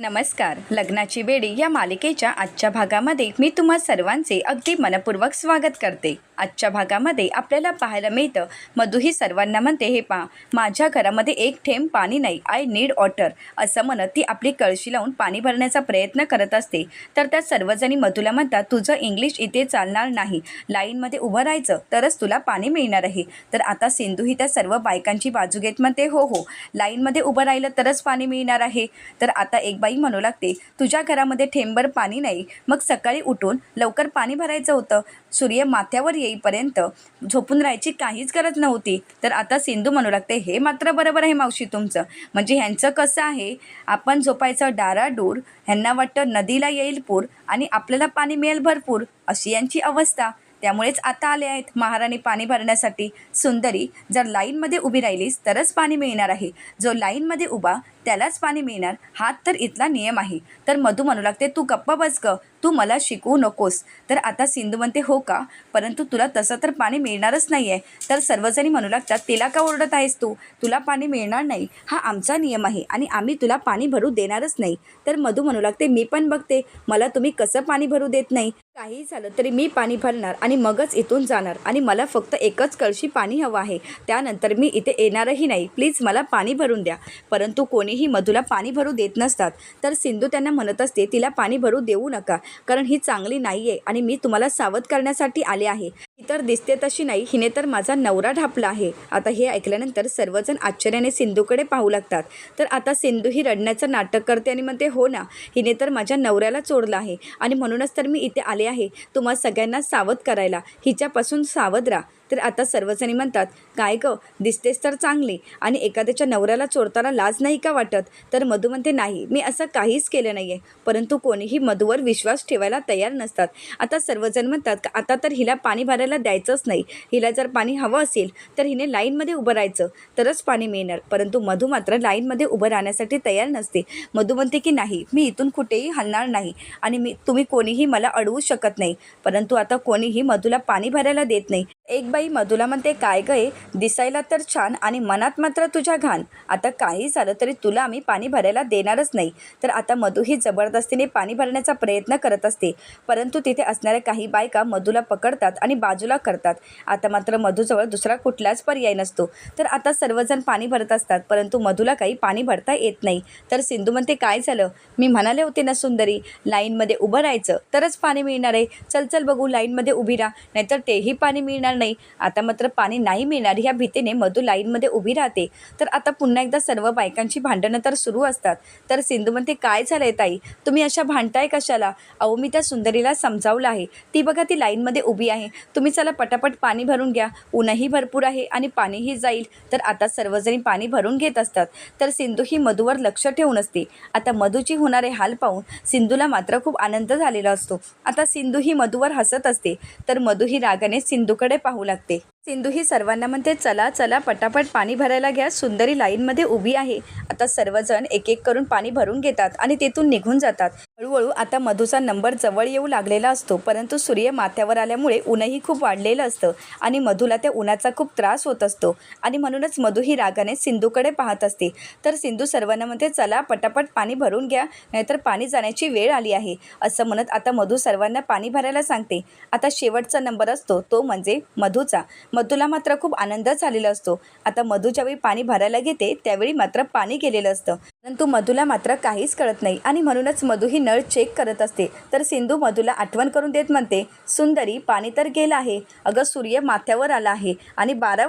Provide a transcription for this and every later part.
नमस्कार. लग्नाची बेडी या मालिकेच्या आजच्या भागामध्ये मी तुम्हा सर्वांचे अगदी मनपूर्वक स्वागत करते. आजच्या भागामध्ये आपल्याला पाहायला मिळतं, मधु ही सर्वांना म्हणते, हे पहा, माझ्या घरामध्ये एक थेंब पाणी नाही, आय नीड वॉटर असं म्हणत ती आपली कळशी लावून पाणी भरण्याचा प्रयत्न करत असते. तर त्या सर्वजणी मधुला म्हणतात, तुझं इंग्लिश इथे चालणार नाही, लाईनमध्ये उभं राहायचं तरच तुला पाणी मिळणार आहे. तर आता सिंधू ही त्या सर्व बायकांची बाजू घेत म्हणते, हो हो, लाईनमध्ये उभं राहिलं तरच पाणी मिळणार आहे. तर आता एक बाई म्हणू लागते, तुझ्या घरामध्ये थेंबभर पाणी नाही, मग सकाळी उठून लवकर पाणी भरायचं होतं, सूर्य माथ्यावर येईपर्यंत झोपून राहायची काहीच गरज नव्हती. तर आता सिंधू म्हणू लागते, हे मात्र बरोबर आहे मावशी तुमचं, म्हणजे ह्यांचं कसं आहे, आपण झोपायचं डाराडूर, ह्यांना वाटतं नदीला येईल पूर आणि आपल्याला पाणी मिळेल भरपूर, अशी यांची अवस्था. त्यामुळेच आता आले आहेत महाराणी पाणी भरण्यासाठी. सुंदरी, जर लाईनमध्ये उभी राहिलीस तरच पाणी मिळणार आहे, जो लाईनमध्ये उभा त्यालाच पाणी मिळणार, हा तर इथला नियम आहे. तर मधू म्हणू लागते, तू गप्पा बस ग, तू मला शिकवू नकोस. तर आता सिंधू म्हणते, हो का, परंतु तुला तसं तर पाणी मिळणारच नाही आहे. तर सर्वजणी म्हणू लागतात, तिला का ओरडत आहेस तू, तुला पाणी मिळणार नाही, हा आमचा नियम आहे आणि आम्ही तुला पाणी भरू देणारच नाही. तर मधू म्हणू लागते, मी पण बघते मला तुम्ही कसं पाणी भरू देत नाही. काही झालं तरी मी पाणी भरणार आणि मगच इथून जाणार आणि मला फक्त एकच कळशी पाणी हवं आहे, त्यानंतर मी इथे येणारही नाही, प्लीज मला पाणी भरून द्या. परंतु कोणीही मधूला पाणी भरू देत नसतात. तर सिंधू त्यांना म्हणत असते, तिला पाणी भरू देऊ नका, कारण ही चांगली नाही आहे आणि मी तुम्हाला सावध करण्यासाठी आले आहे. ही तर दिसते तशी नाही, हिने तर माझा नवरा ढापला आहे. आता हे ऐकल्यानंतर सर्वजण आश्चर्याने सिंधूकडे पाहू लागतात. तर आता सिंधू ही रडण्याचं नाटक करते आणि म्हणते, हो ना, हिने तर माझ्या नवऱ्याला चोरलं आहे आणि म्हणूनच तर मी इथे आले आहे तुम्हा सगळ्यांना सावध करायला, हिच्यापासून सावध राहा. तर आता सर्वजणी म्हणतात, काय गं, दिसतेस तर चांगली आणि एखाद्याच्या नवऱ्याला चोरताना लाज नाही का वाटत. तर मधू म्हणते, नाही, मी असं काहीच केलं नाही आहे. परंतु कोणीही मधूवर विश्वास ठेवायला तयार नसतात. आता सर्वजण म्हणतात, आता तर हिला पाणी भरायला द्यायचंच नाही, हिला जर पाणी हवं असेल तर हिने लाईनमध्ये उभं राहायचं तरच पाणी मिळणार. परंतु मधू मात्र लाईनमध्ये उभं राहण्यासाठी तयार नसते. मधू म्हणते की नाही, मी इथून कुठेही हलणार नाही आणि तुम्ही कोणीही मला अडवू शकत नाही. परंतु आता कोणीही मधूला पाणी भरायला देत नाही. एक बाई मधूला म्हणते, काय गं, दिसायला तर छान आणि मनात मात्र तुझ्या घाण, आता काही झालं तरी तुला आम्ही पाणी भरायला देणारच नाही. तर आता मधू ही जबरदस्तीने पाणी भरण्याचा प्रयत्न करत असते, परंतु तिथे असणाऱ्या काही बायका मधूला पकडतात आणि बाजूला करतात. आता मात्र मधूजवळ दुसरा कुठलाच पर्याय नसतो. तर आता सर्वजण पाणी भरत असतात, परंतु मधूला काही पाणी भरता येत नाही. तर सिंधू म्हणते, काय झालं, मी म्हणाले होते ना सुंदरी, लाईनमध्ये उभं राहायचं तरच पाणी मिळणार आहे, चल चल बघू, लाईनमध्ये उभी राहा, नाहीतर तेही पाणी मिळणार नाही. आता मात्र पाणी नाही मिळणार ह्या भीतीने मधू लाईनमध्ये उभी राहते. तर आता पुन्हा एकदा सर्व बायकांची भांडणं तर सुरू असतात. तर सिंधू म्हणते, काय झालंय ताई, तुम्ही अशा भांडताय कशाला, अहो मी त्या सुंदरीला समजावलं आहे, ती बघा ती लाईनमध्ये उभी आहे, तुम्ही चला पटापट पाणी भरून घ्या, ऊनही भरपूर आहे आणि पाणीही जाईल. तर आता सर्वजणी पाणी भरून घेत असतात. तर सिंधू ही मधूवर लक्ष ठेवून असते. आता मधूची होणारे हाल पाहून सिंधूला मात्र खूप आनंद झालेला असतो. आता सिंधू ही मधूवर हसत असते. तर मधू ही रागाने सिंधूकडे पाहू लागते. सिंधू ही सर्वांना म्हणते, चला चला पटापट पाणी भरायला घ्या, सुंदरी लाईनमध्ये उभी आहे. आता सर्वजण एक एक करून पाणी भरून घेतात आणि तेथून निघून जातात. हळूहळू आता मधूचा नंबर जवळ येऊ लागलेला असतो, परंतु सूर्य माथ्यावर आल्यामुळे ऊनही खूप वाढलेलं असतं आणि मधूला त्या उन्हाचा खूप त्रास होत असतो आणि म्हणूनच मधू ही रागाने सिंधूकडे पाहत असते. तर सिंधू सर्वांना म्हणते, चला पटापट पाणी भरून घ्या, नाहीतर पाणी जाण्याची वेळ आली आहे, असं म्हणत आता मधू सर्वांना पाणी भरायला सांगते. आता शेवटचा नंबर असतो तो म्हणजे मधूचा. मधूला मात्र खूप आनंद झालेला असतो. आता मधू ज्यावेळी पाणी भरायला घेते त्यावेळी मात्र पाणी गेलेलं असतं, परंतु मधूला मात्र काहीच कळत नाही आणि म्हणूनच मधू ही नळ चेक करत असते. तर सिंधू मधूला आठवण करून देत म्हणते, सुंदरी, पाणी तर गेलं आहे, अगं सूर्य माथ्यावर आला आहे आणि 12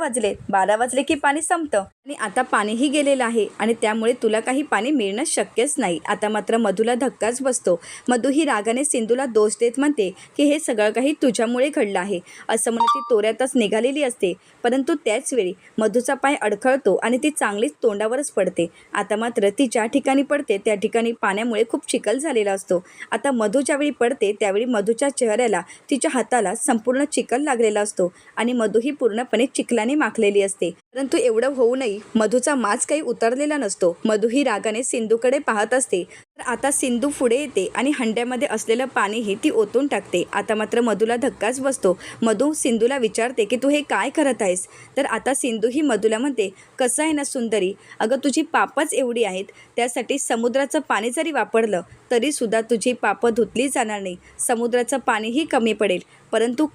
वाजले की पाणी संपतं आणि आता पाणीही गेलेलं आहे आणि त्यामुळे तुला काही पाणी मिळणं शक्यच नाही. आता मात्र मधूला धक्काच बसतो. मधू ही रागाने सिंधूला दोष देत म्हणते की हे सगळं काही तुझ्यामुळे घडलं आहे, असं म्हणत ती तोऱ्यातच निघालेली असते. परंतु त्याच वेळी मधूचा पाय अडखळतो आणि ती चांगलीच तोंडावरच पडते. आता मात्र ती ज्या ठिकाणी पडते त्या ठिकाणी पाण्यामुळे खूप चिखल झालेला असतो. आता मधू ज्यावेळी पडते त्यावेळी मधूच्या चेहऱ्याला, तिच्या हाताला संपूर्ण चिखल लागलेला असतो आणि मधू ही पूर्णपणे चिखलाने माखलेली असते. परंतु एवढं होऊनही मधूचा माज काही उतरलेला नसतो. मधू ही रागाने सिंधूकडे पाहत असते. आता सिंधू पुढे येते आणि हंड्यामध्ये असलेलं पाणीही ती ओतून टाकते. आता मात्र मधूला धक्काच बसतो. मधू सिंधूला विचारते की तू हे काय करत आहेस. तर आता सिंधू ही मधूला म्हणते, कसं आहे ना सुंदरी, अगं तुझी पापच एवढी आहेत, त्यासाठी समुद्राचं पाणी जरी वापरलं तरीसुद्धा तुझी पापं धुतली जाणार नाही. समुद्राचं पाणीही कमी पडेल, परंतु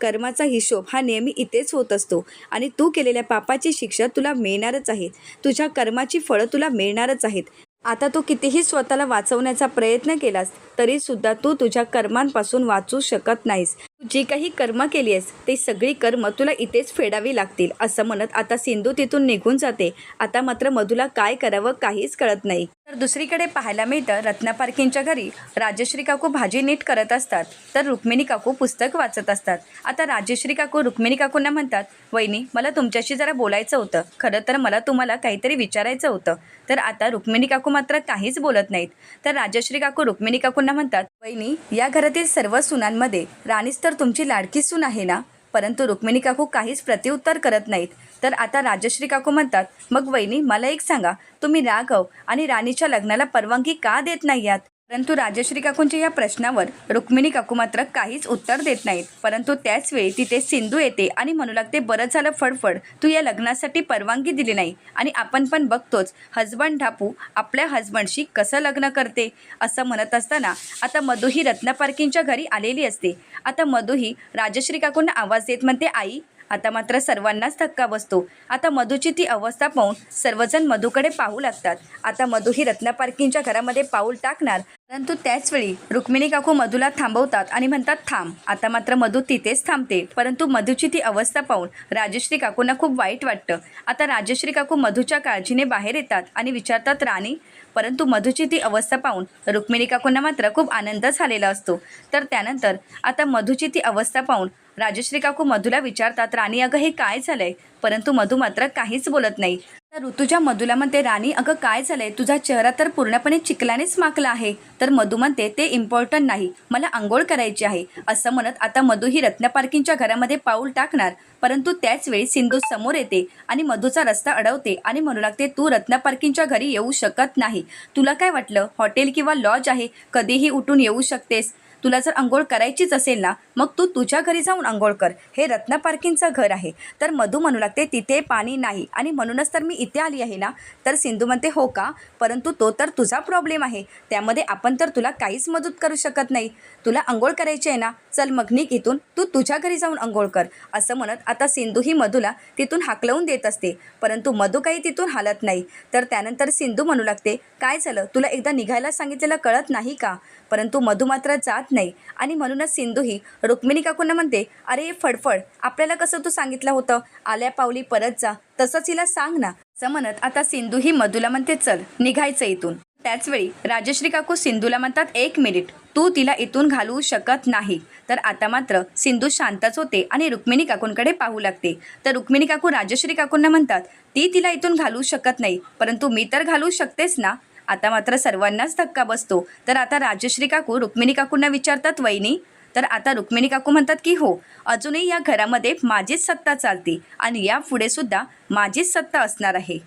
कर्माचा हिशोब हा नेहमी इथेच होत असतो आणि तू केलेल्या पापाची शिक्षा तुला मिळणारच आहे. तुझ्या कर्माची फळं तुला मिळणारच आहेत. आता तू कितीही स्वतःला वाचवण्याचा प्रयत्न केलास तरीसुद्धा तू तुझ्या कर्मांपासून वाचू शकत नाहीस. तू जी काही कर्म केली आहेस ते सगळी कर्म तुला इथेच फेडावी लागतील, असं म्हणत आता सिंधू तिथून निघून जाते. आता मात्र मधूला काय करावं काहीच कळत नाही. तर दुसरीकडे पाहायला मिळतं, रत्ना पारखींच्या घरी राजश्री काकू भाजी नीट करत असतात तर रुक्मिणी काकू पुस्तक वाचत असतात. आता राजश्री काकू रुक्मिणी काकूंना म्हणतात, वहिनी मला तुमच्याशी जरा बोलायचं होतं, खरं तर मला तुम्हाला काहीतरी विचारायचं होतं. तर आता रुक्मिणी काकू मात्र काहीच बोलत नाहीत. तर राजश्री काकू रुक्मिणी काकूंना म्हणतात, वहिनी या घरातील सर्व सुनांमध्ये राणीच तर तुमची लाडकी सून आहे ना. परंतु रुक्मिणी काकू काहीच प्रत्युत्तर करत नाहीत. तर आता राजश्री काकू म्हणतात, मग वहिनी मला एक सांगा, तुम्ही राघव आणि राणीच्या लग्नाला परवानगी का देत नाही आहात. परंतु राजश्री काकूंच्या या प्रश्नावर रुक्मिणी काकू मात्र काहीच उत्तर देत नाहीत. परंतु त्याच वेळी तिथे सिंधू येते आणि म्हणू लागते, बरं झालं फडफड तू या लग्नासाठी परवानगी दिली नाही, आणि आपण पण बघतोच हजबंड ढापू आपल्या हजबंडशी कसं लग्न करते. असं म्हणत असताना आता मधू ही रत्ना पारखींच्या घरी आलेली असते. आता मधू ही राजश्री काकूंना आवाज देत म्हणते, आई. आता मात्र सर्वांनाच धक्का बसतो. आता मधूची ती अवस्था पाहून सर्वजण मधूकडे पाहू लागतात. आता मधू ही रत्ना पारखींच्या घरामध्ये पाऊल टाकणार, परंतु त्याचवेळी रुक्मिणी काकू मधूला थांबवतात आणि म्हणतात, थांब. आता मात्र मधू तिथेच थांबते. परंतु मधूची ती अवस्था पाहून राजश्री काकूंना खूप वाईट वाटतं. आता राजश्री काकू मधूच्या काळजीने बाहेर येतात आणि विचारतात, राणी. परंतु मधूची ती अवस्था पाहून रुक्मिणी काकूंना मात्र खूप आनंद झालेला असतो. तर त्यानंतर आता मधूची ती अवस्था पाहून राजश्री काकू मधूला विचारतात, राणी अगं हे काय झालंय. परंतु मधू मात्र काहीच बोलत नाही. तर ऋतुजा मधूला म्हणते, राणी अगं काय झालंय, तुझा चेहरा तर पूर्णपणे चिखलानेच माखला आहे. तर मधू म्हणते, ते इम्पॉर्टंट नाही, मला आंघोळ करायची आहे. असं म्हणत आता मधू ही रत्ना पारखींच्या घरामध्ये पाऊल टाकणार. परंतु त्याच वेळी सिंधू समोर येते आणि मधूचा रस्ता अडवते आणि म्हणू लागते, तू रत्ना पारखींच्या घरी येऊ शकत नाही. तुला काय वाटलं हॉटेल किंवा लॉज आहे, कधीही उठून येऊ शकतेस. तुला जर अंघोळ करायचीच असेल ना, मग तू तुझ्या घरी जाऊन अंघोळ कर. हे रत्ना पारखींचं घर आहे. तर मधू म्हणू लागते, तिथे पाणी नाही आणि म्हणूनच तर मी इथे आली आहे ना. तर सिंधू म्हणते, हो का, परंतु तो तर तुझा प्रॉब्लेम आहे, त्यामध्ये आपण तर तुला काहीच मदत करू शकत नाही. तुला अंघोळ करायची आहे ना, चल मग निघ इथून, तू तुझ्या घरी जाऊन अंघोळ कर. असं म्हणत आता सिंधू ही मधूला तिथून हाकलवून देत असते. परंतु मधू काही तिथून हालत नाही. तर त्यानंतर सिंधू म्हणू लागते, काय झालं, तुला एकदा निघायला सांगितलेलं कळत नाही का. परंतु मधू मात्र जात नाही आणि म्हणूनच सिंधू ही रुक्मिणी काकूंना म्हणते, अरे फडफड, आपल्याला कसं तू सांगितलं होतं, आल्या पावली परत जा, तसंच हिला सांग ना. असं म्हणत आता सिंधू ही मधूला म्हणते, चल निघायचं इथून. त्याचवेळी राजश्री काकू सिंधूला म्हणतात, एक मिनिट, तू तिला इथून घालवू शकत नाही. तर आता मात्र सिंधू शांतच होते आणि रुक्मिणी काकूंकडे पाहू लागते. तर रुक्मिणी काकू राजश्री काकूंना म्हणतात, ती तिला इथून घालवू शकत नाही, परंतु मी तर घालवू शकतेस ना. आता मात्र सर्वांनाच धक्का बसतो. तर आता राजश्री काकू रुक्मिणी काकूंना विचारतात, वहिनी. तर आता रुक्मिणी काकू म्हणतात की हो, अजूनही या घरामध्ये माझीच सत्ता चालते आणि यापुढे सुद्धा माझीच सत्ता असणार आहे.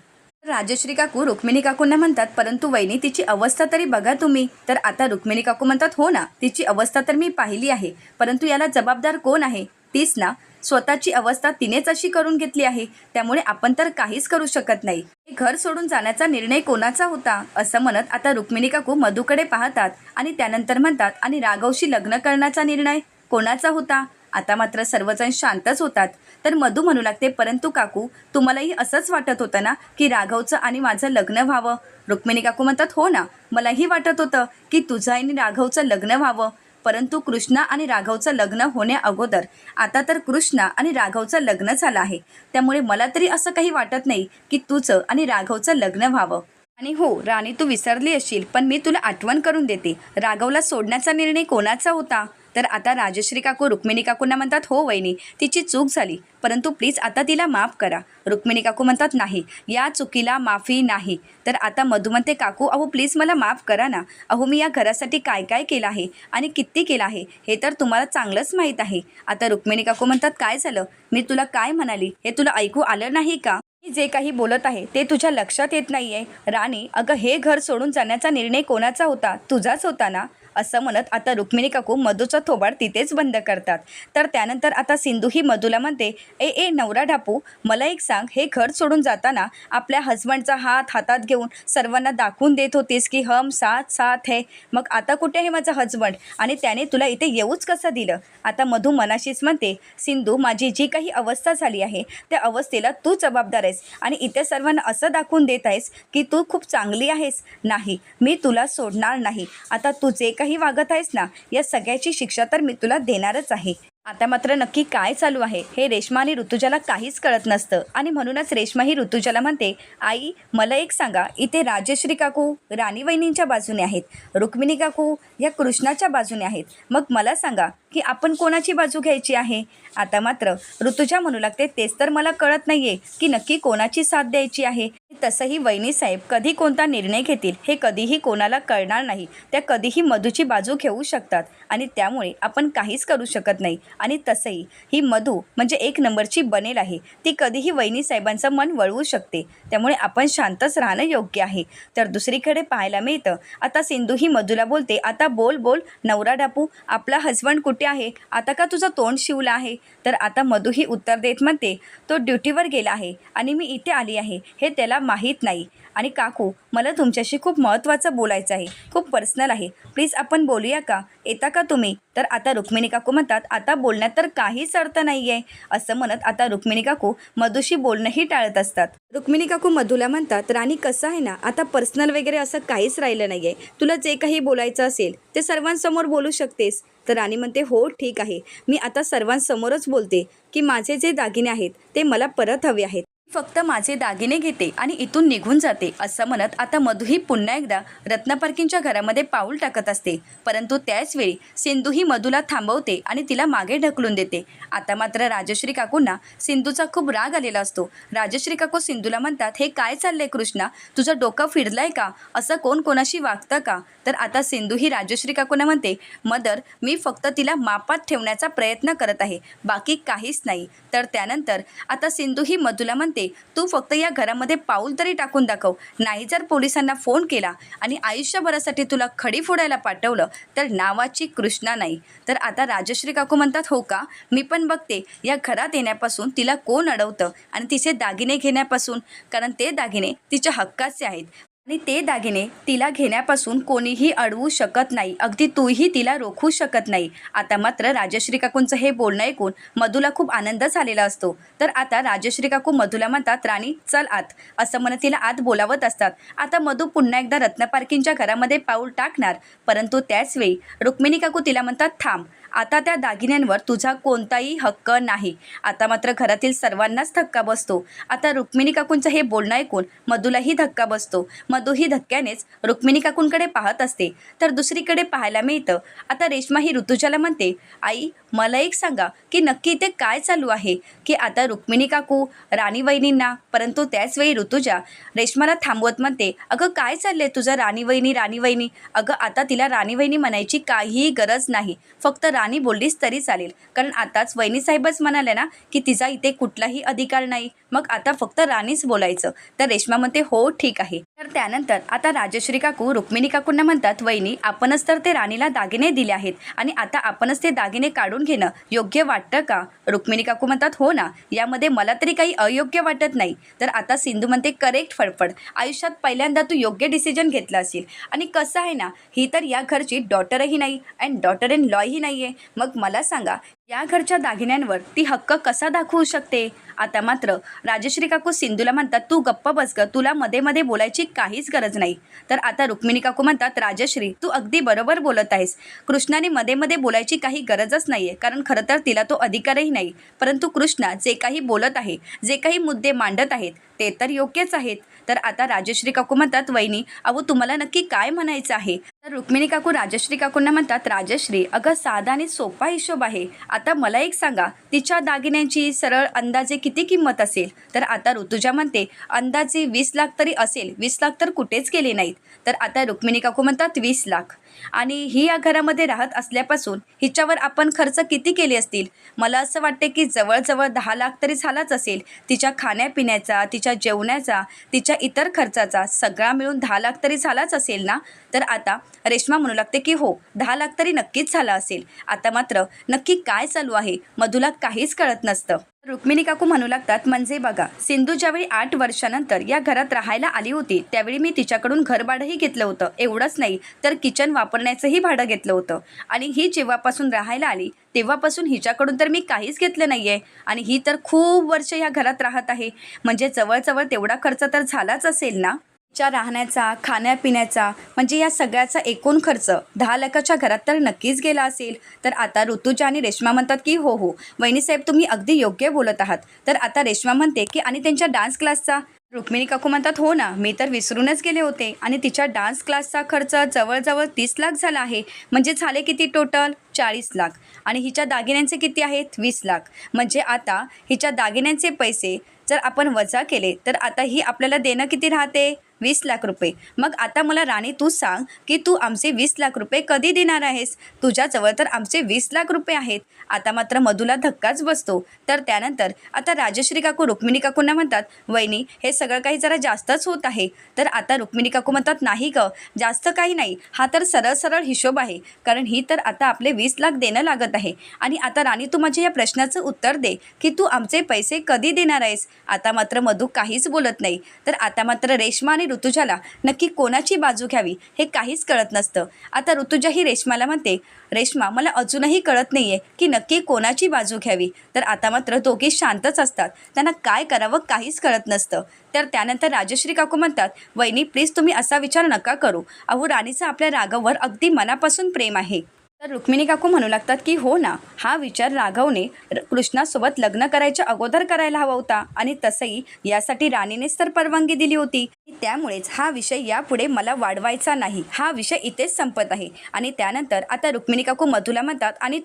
राजश्री काकू रुक्मिणी काकूंना म्हणतात, परंतु वहिनी तिची अवस्था तरी बघा तुम्ही. तर आता रुक्मिणी काकू म्हणतात, हो ना, तिची अवस्था तर मी पाहिली आहे, परंतु याला जबाबदार कोण आहे, तीच ना. स्वतःची अवस्था तिनेच अशी करून घेतली आहे, त्यामुळे आपण तर काहीच करू शकत नाही. घर सोडून जाण्याचा निर्णय कोणाचा होता. असं म्हणत आता रुक्मिणी काकू मधूकडे पाहतात आणि त्यानंतर म्हणतात, आणि राघवशी लग्न करण्याचा निर्णय कोणाचा होता. आता मात्र सर्वजण शांतच होतात. तर मधू म्हणू लागते, परंतु काकू तुम्हालाही असंच वाटत होतं ना की राघवचं आणि माझं लग्न व्हावं. रुक्मिणी काकू म्हणतात, हो ना, मलाही वाटत होतं की तुझं आणि राघवचं लग्न व्हावं. परंतु कृष्णा आणि राघवचं लग्न होण्या अगोदर आता तर कृष्णा आणि राघवचं लग्न झालं आहे, त्यामुळे मला तरी असं काही वाटत नाही की तुझं आणि राघवचं लग्न व्हावं. आणि हो राणी, तू विसरली असशील, पण मी तुला आठवण करून देते, राघवला सोडण्याचा निर्णय कोणाचा होता. तर आता राजश्री काकू रुक्मिणी काकूंना म्हणतात, हो वहिनी, तिची चूक झाली, परंतु प्लीज आता तिला माफ करा. रुक्मिणी काकू म्हणतात, नाही, या चुकीला माफी नाही. तर आता मधू म्हणते, काकू अहो प्लीज मला माफ करा ना. अहो मी या घरासाठी काय काय केलं आहे आणि किती केलं आहे हे तर तुम्हाला चांगलंच माहीत आहे. आता रुक्मिणी काकू म्हणतात, काय झालं, मी तुला काय म्हणाली हे तुला ऐकू आलं नाही का. मी जे काही बोलत आहे ते तुझ्या लक्षात येत नाहीये. राणी, अगं हे घर सोडून जाण्याचा निर्णय कोणाचा होता? तुझाच होता ना? असं म्हणत आता रुक्मिणी काकू मधूचं थोबाड तिथेच बंद करतात. तर त्यानंतर आता सिंधू ही मधूला म्हणते, ए ए नवरा ढापू, मला एक सांग, हे घर सोडून जाताना आपल्या हजबंडचा हात हातात घेऊन सर्वांना दाखवून देत होतीस की हम साथ साथ है. मग आता कुठे आहे माझा हजबंड आणि त्याने तुला इथे येऊच कसं दिलं? आता मधू मनाशीच म्हणते, सिंधू, माझी जी काही अवस्था झाली आहे त्या अवस्थेला तू जबाबदार आहेस आणि इथे सर्वांना असं दाखवून देत आहेस की तू खूप चांगली आहेस. नाही, मी तुला सोडणार नाही. आता तू जे काही वागत आहेस ना, या सगळ्याची शिक्षा तर मी तुला देणारच आहे. आता मात्र नक्की काय चालू आहे हे रेश्मा आणि ऋतुजाला काहीच कळत नसतं आणि म्हणूनच रेश्मा ही ऋतुजाला म्हणते, आई, मला एक सांगा, इथे राजश्री काकू राणी वहिनींच्या बाजूने आहेत, रुक्मिणी काकू या कृष्णाच्या बाजूने आहेत. मग मला सांगा की आपण कोणाची बाजू घ्यायची आहे? आता मात्र ऋतुजा म्हणू लागते, तेच तर मला कळत नाहीये की नक्की कोणाची साथ द्यायची आहे. तसंही वहिनी साहेब कधी कोणता निर्णय घेतील हे कधीही कोणाला कळणार नाही. त्या कधीही मधूची बाजू घेऊ शकतात आणि त्यामुळे आपण काहीच करू शकत नाही. आणि तसंही ही मधू म्हणजे एक नंबरची बनेल आहे. ती कधीही वहिनी साहेबांचं मन वळवू शकते. त्यामुळे आपण शांतच राहणं योग्य आहे. तर दुसरीकडे पाहायला मिळतं आता सिंधू ही मधूला बोलते, आता बोल बोल नवरा डापू, आपला हजबंड कुठे आहे? आता का तुझं तोंड शिवलं आहे? तर आता मधू ही उत्तर देत म्हणते, तो ड्युटीवर गेला आहे आणि मी इथे आली आहे हे त्याला माहीत नाही. आणि काकू, मला तुमच्याशी खूप महत्त्वाचं बोलायचं आहे, खूप पर्सनल आहे, प्लीज आपण बोलूया का? येता का तुम्ही? तर आता रुक्मिणी काकू म्हणतात, आता बोलण्यात तर काहीच अर्थ नाही आहे. असं म्हणत आता रुक्मिणी काकू मधूशी बोलणंही टाळत असतात. रुक्मिणी काकू मधूला म्हणतात, राणी, कसं आहे ना, आता पर्सनल वगैरे असं काहीच राहिलं नाही आहे. तुला जे काही बोलायचं असेल ते सर्वांसमोर बोलू शकतेस. तर राणी म्हणते, हो ठीक आहे, मी आता सर्वांसमोरच बोलते की माझे जे दागिने आहेत ते मला परत हवे आहेत. फक्त माझे दागिने घेते आणि इथून निघून जाते. असं म्हणत आता मधू पुन्हा एकदा रत्नपारखींच्या घरामध्ये पाऊल टाकत असते. परंतु त्याचवेळी सिंधू ही मधूला थांबवते आणि तिला मागे ढकलून देते. आता मात्र राजश्री काकूंना सिंधूचा खूप राग आलेला असतो. राजश्री काकू सिंधूला म्हणतात, हे काय चाललंय कृष्णा, तुझं डोकं फिरलंय का? असं कोण कोणाशी वागतं का? तर आता सिंधू ही राजश्री काकूंना म्हणते, मदर, मी फक्त तिला मापात ठेवण्याचा प्रयत्न करत आहे, बाकी काहीच नाही. तर त्यानंतर आता सिंधू ही मधूला म्हणते, तू फक्त या घरामध्ये पाऊल तरी टाकून दाखव, नाही जर पोलिसांना फोन केला आणि आयुष्यभरासाठी तुला खडी फोडायला पाठवलं तर नावाची कृष्णा नाही. तर आता राजश्री काकू म्हणतात, हो का, मी पण बघते या घरात येण्यापासून तिला कोण अडवतं आणि तिचे दागिने घेण्यापासून, कारण ते दागिने तिच्या हक्काचे आहेत आणि ते दागिने तिला घेण्यापासून कोणीही अडवू शकत नाही, अगदी तूही तिला रोखू शकत नाही. आता मात्र राजश्री काकूंचं हे बोलणं ऐकून मधूला खूप आनंद झालेला असतो. तर आता राजश्री काकू मधूला म्हणतात, राणी चल आत, असं म्हणत तिला आत बोलावत असतात. आता मधू पुन्हा एकदा रत्नपारखींच्या घरामध्ये पाऊल टाकणार, परंतु त्याचवेळी रुक्मिणी काकू तिला म्हणतात, थांब, आता त्या दागिन्यांवर तुझा कोणताही हक्क नाही. आता मात्र घरातील सर्वांनाच धक्का बसतो. आता रुक्मिणी काकूंचं हे बोलणं ऐकून मधूलाही धक्का बसतो. मधू ही धक्क्यानेच रुक्मिणी काकूंकडे पाहत असते. तर दुसरीकडे पाहायला मिळतं आता रेश्मा ही ऋतुजाला म्हणते, आई, मला एक सांगा की नक्की इथे काय चालू आहे? की आता रुक्मिणी काकू राणी वहिनींना, परंतु त्याचवेळी ऋतुजा रेश्माला थांबवत म्हणते, अगं काय चाललंय तुझं राणी वहिनी राणी वहिनी? अगं आता तिला राणी वहिनी म्हणायची काहीही गरज नाही, फक्त राणी बोललीस तरी चालेल, कारण आताच वहिनी साहेबच म्हणाले ना की तिचा इथे कुठलाही अधिकार नाही, मग आता फक्त राणीच बोलायचं. तर रेश्मा म्हणते, हो ठीक आहे. तर त्यानंतर आता राजश्री काकू रुक्मिणी काकूंना म्हणतात, वहिनी, आपणच तर ते राणीला दागिने दिले आहेत आणि आता आपणच ते दागिने काढून घेणं योग्य वाटतं का? रुक्मिणी काकू म्हणतात, हो ना, यामध्ये मला तरी काही अयोग्य वाटत नाही. तर आता सिंधू म्हणते, करेक्ट फडफड, आयुष्यात पहिल्यांदा तू योग्य डिसिजन घेतला असेल. आणि कसं आहे ना, ही तर या घरची डॉटरही नाही अँड डॉटर इन लॉही नाही आहे. मग मला सांगा, या घरच्या दागिन्यांवर ती हक्क कसा दाखवू शकते? आता मात्र राजश्री काकू सिंधूला म्हणतात, तू गप्प बस ग, तुला मध्ये मध्ये बोलायची काहीच गरज नाही. तर आता रुक्मिणी काकू म्हणतात, राजश्री, तू अगदी बरोबर बोलत आहेस, कृष्णाने मध्ये मध्ये बोलायची काही गरजच नाही आहे, कारण खरं तर तिला तो अधिकारही नाही. परंतु कृष्णा जे काही बोलत आहे, जे काही मुद्दे मांडत आहेत ते तर योग्यच आहेत. तर आता राजश्री काकू म्हणतात, वहिनी, अहो तुम्हाला नक्की काय म्हणायचं आहे? तर रुक्मिणी काकू राजश्री काकूंना म्हणतात, राजश्री अगं साधा आणि सोपा हिशोब आहे. आता मला एक सांगा, तिच्या दागिन्यांची सरळ अंदाजे किती किंमत असेल? तर आता ऋतुजा म्हणते, अंदाजे 20 लाख तरी असेल. 20 लाख तर कुठेच गेले नाहीत. तर आता रुक्मिणी काकू म्हणतात 20 लाख. आणि ही या घरामध्ये राहत असल्यापासून हिच्यावर आपण खर्च किती केले असतील? मला असं वाटते की जवळजवळ 10 लाख तरी झालाच असेल. तिच्या खाण्यापिण्याचा, तिच्या जेवण्याचा, तिच्या इतर खर्चाचा सगळा मिळून 10 लाख तरी झालाच असेल ना? तर आता रेश्मा म्हणू लागते की हो, 10 लाख तरी नक्कीच झाला असेल. आता मात्र नक्की काय चालू आहे मधुला काहीच कळत नसतं. रुक्मिणी काकू म्हणू लागतात, म्हणजे बघा, सिंधू ज्यावेळी 8 वर्षानंतर या घरात राहायला आली होती त्यावेळी मी तिच्याकडून घरभाडंही घेतलं होतं. एवढंच नाही तर किचन वापरण्याचंही भाडं घेतलं होतं. आणि ही जेव्हापासून राहायला आली तेव्हापासून हिच्याकडून तर मी काहीच घेतलं नाही आहे. आणि ही तर खूप वर्ष या घरात राहत आहे, म्हणजे जवळजवळ तेवढा खर्च तर झालाच असेल ना. च्या राहण्याचा, खाण्यापिण्याचा, म्हणजे या सगळ्याचा एकूण खर्च 10 लाखाच्या घरात तर नक्कीच गेला असेल. तर आता ऋतुजा आणि रेश्मा म्हणतात की हो हो वहिनीसाहेब, तुम्ही अगदी योग्य बोलत आहात. तर आता रेश्मा म्हणते की आणि त्यांच्या डान्स क्लासचा? रुक्मिणी काकू म्हणतात, हो ना, मी तर विसरूनच गेले होते. आणि तिच्या डान्स क्लासचा खर्च जवळजवळ 30 लाख झाला आहे. म्हणजे झाले किती टोटल? 40 लाख. आणि हिच्या दागिन्यांचे किती आहेत? 20 लाख. म्हणजे आता हिच्या दागिन्यांचे पैसे जर आपण वजा केले तर आता ही आपल्याला देणं किती राहते? 20 लाख रुपये. मग आता मला राणी तू सांग की तू आमचे 20 लाख रुपये कधी देणार आहेस? तुझ्याजवळ तर आमचे 20 लाख रुपये आहेत. आता मात्र मधुला धक्काच बसतो. तर त्यानंतर आता राजश्री काकू रुक्मिणी काकूंना म्हणतात, वहिनी हे सगळं काही जरा जास्तच होत आहे. तर आता रुक्मिणी काकू म्हणतात, नाही ग, जास्त काही नाही, हा तर सरळ सरळ हिशोब आहे. कारण ही तर आता आपले 20 लाख देणं लागत आहे. आणि आता राणी तू माझ्या या प्रश्नाचं उत्तर दे की तू आमचे पैसे कधी देणार आहेस? आता मात्र मधू काहीच बोलत नाही. तर आता मात्र रेश्मा आणि ऋतुजाला नक्की कोणाची बाजू घ्यावी हे काहीच कळत नसतं. आता ऋतुजा ही रेश्माला म्हणते, रेश्मा मला अजूनही कळत नाही आहे की नक्की कोणाची बाजू घ्यावी. तर आता मात्र दोघे शांतच असतात. त्यांना काय करावं काहीच कळत नसतं. तर त्यानंतर राजश्री काकू म्हणतात, वहिनी प्लीज तुम्ही असा विचार नका करू. अहो राणीचं आपल्या राघववर अगदी मनापासून प्रेम आहे. तर रुक्मिणी काकू म्हणू लागतात की हो ना, हा विचार राघवने कृष्णासोबत लग्न करायच्या अगोदर करायला हवा होता. आणि तसंही यासाठी राणीनेच तर परवानगी दिली होती. त्यामुळेच हा विषय यापुढे मला वाढवायचा नाही. हा विषय इथेच संपत आहे. आणि त्यानंतर आता रुक्मिणी काकू मधुला म्हणतात, आणि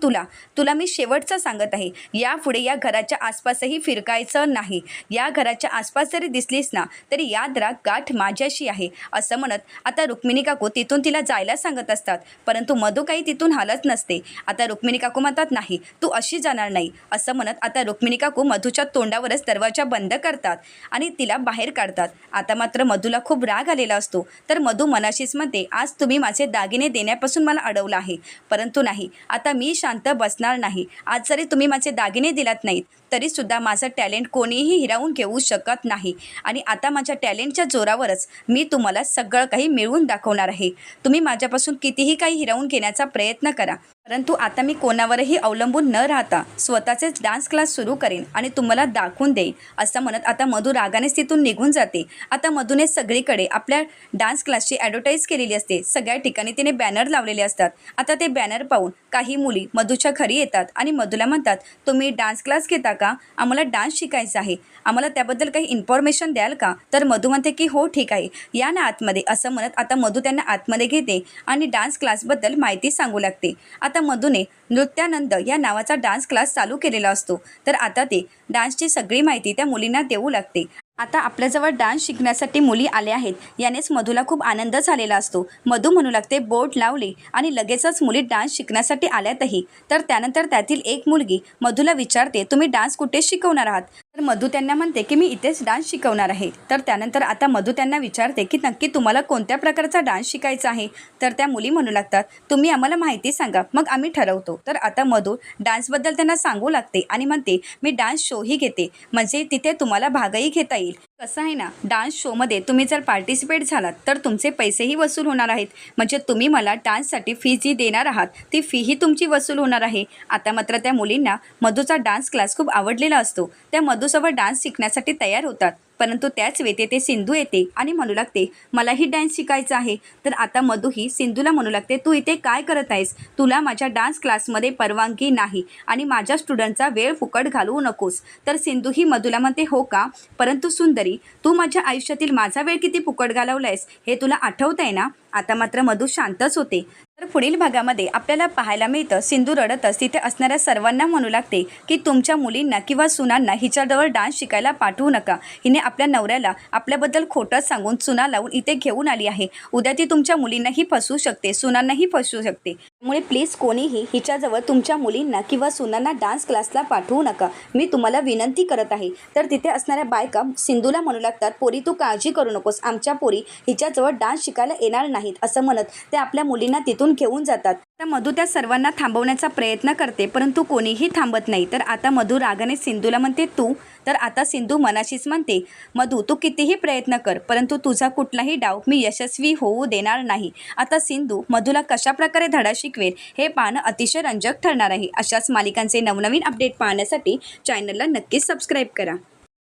तुला मी शेवटचं सांगत आहे, यापुढे या घराच्या आसपासही फिरकायचं नाही. या घराच्या आसपास जरी दिसलीस ना तरी याद राख, गाठ माझ्याशी आहे. असं म्हणत आता रुक्मिणी काकू तिथून तिला जायला सांगत असतात. परंतु मधू काही तिथून हलत नसते. आता रुक्मिणी काकू म्हणतात, नाही तू अशी जाणार नाही. असं म्हणत आता रुक्मिणी काकू मधूच्या तोंडावरच दरवाजा बंद करतात आणि तिला बाहेर काढतात. आता मात्र मधूला खूप राग आलेला असतो. तर मधू मनाशीच म्हणते, आज तुम्ही माझे दागिने देण्यापासून मला अडवलं आहे, परंतु नाही, आता मी शांत बसणार नाही. आज जरी तुम्ही माझे दागिने दिलात नाहीत तरीसुद्धा माझं टॅलेंट कोणीही हिरावून घेऊ शकत नाही. आणि आता माझ्या टॅलेंटच्या जोरावरच मी तुम्हाला सगळं काही मिळवून दाखवणार आहे. तुम्ही माझ्यापासून कितीही काही हिरावून घेण्याचा प्रयत्न करा, परंतु आता मी कोणावरही अवलंबून न राहता स्वतःचेच डान्स क्लास सुरू करेन आणि तुम्हाला दाखवून देईन. असं म्हणत आता मधू रागानेच तिथून निघून जाते. आता मधूने सगळीकडे आपल्या डान्स क्लासची ॲडव्हर्टाईज केलेली असते. सगळ्या ठिकाणी तिने बॅनर लावलेले असतात. आता ते बॅनर पाहून काही मुली मधूच्या घरी येतात आणि मधूला म्हणतात, तुम्ही डान्स क्लास घेता का? आम्हाला डान्स शिकायचा आहे, आम्हाला त्याबद्दल काही इन्फॉर्मेशन द्याल का? तर मधू म्हणते की हो ठीक आहे, या ना आतमध्ये. असं म्हणत आता मधू त्यांना आतमध्ये घेते आणि डान्स क्लासबद्दल माहिती सांगू लागते. आता मधूने नृत्यानंद या नावाचा डान्स क्लास चालू केलेला असतो. तर आता ते डान्सची सगळी माहिती त्या मुलींना देऊ लागते. आता आपल्याजवळ डान्स शिकण्यासाठी मुली आल्या आहेत यानेच मधूला खूप आनंद झालेला असतो. मधू म्हणू लागते, बोर्ड लावले आणि लगेचच मुली डान्स शिकण्यासाठी आल्यातही. तर त्यानंतर त्यातील एक मुलगी मधूला विचारते, तुम्ही डान्स कुठे शिकवणार आहात? तर मधू त्यांना म्हणते की मी इथेच डान्स शिकवणार आहे. तर त्यानंतर आता मधू त्यांना विचारते की नक्की तुम्हाला कोणत्या प्रकारचा डान्स शिकायचा आहे? तर त्या मुली म्हणू लागतात, तुम्ही आम्हाला माहिती सांगा, मग आम्ही ठरवतो. तर आता मधू डान्सबद्दल त्यांना सांगू लागते आणि म्हणते, मी डान्स शोही घेते, म्हणजे तिथे तुम्हाला भागही घेता येईल. कसं आहे ना, डान्स शोमध्ये तुम्ही जर पार्टिसिपेट झालात तर तुमचे पैसेही वसूल होणार आहेत. म्हणजे तुम्ही मला डान्ससाठी फी जी देणार आहात ती फीही तुमची वसूल होणार आहे. आता मात्र त्या मुलींना मधूचा डान्स क्लास खूप आवडलेला असतो. त्या मधूसोबत डान्स शिकण्यासाठी तयार होतात. परंतु त्याच वेळी ते सिंधू येते आणि म्हणू लागते, मलाही डान्स शिकायचा आहे. तर आता मधू ही सिंधूला म्हणू लागते, तू इथे काय करत आहेस? तुला माझ्या डान्स क्लासमध्ये परवानगी नाही आणि माझ्या स्टुडंटचा वेळ फुकट घालवू नकोस. तर सिंधू ही मधूला म्हणते, हो का? परंतु सुंदरी, तू माझ्या आयुष्यातील माझा वेळ किती फुकट घालवला आहेस हे तुला आठवत आहे ना? आता मात्र मधू शांतच होते. तर पुढील भागामध्ये आपल्याला पाहायला मिळतं सिंधू रडतच तिथे असणाऱ्या सर्वांना म्हणू लागते की तुमच्या मुलींना किंवा सुनांना हिच्याजवळ डान्स शिकायला पाठवू नका. हिने आपल्या नवऱ्याला आपल्याबद्दल खोटं सांगून चुना लावून इथे घेऊन आली आहे. उद्या ती तुमच्या मुलींनाही फसवू शकते, सुनांनाही फसवू शकते. त्यामुळे प्लीज कोणीही हिच्याजवळ तुमच्या मुलींना किंवा सुनांना डान्स क्लासला पाठवू नका. मी तुम्हाला विनंती करत आहे. तर तिथे असणाऱ्या बायका सिंधूला म्हणू लागतात, पोरी तू काळजी करू नकोस, आमच्या पोरी हिच्याजवळ डान्स शिकायला येणार नाहीत असं म्हणत ते आपल्या मुलींना तिथून घेऊन जातात. आता मधू त्या सर्वांना थांबवण्याचा प्रयत्न करते परंतु कोणीही थांबत नाही. तर आता मधू रागाने सिंधूला म्हणते तू. तर आता सिंधू मनाशीच म्हणते, मधू तू कितीही प्रयत्न कर परंतु तुझा कुठलाही डाव मी यशस्वी होऊ देणार नाही. आता सिंधू मधूला कशा प्रकारे धडा शिकवेल हे पाहणं अतिशय रंजक ठरणार आहे. अशाच मालिकांचे नवनवीन अपडेट पाहण्यासाठी चॅनलला नक्कीच सबस्क्राईब करा.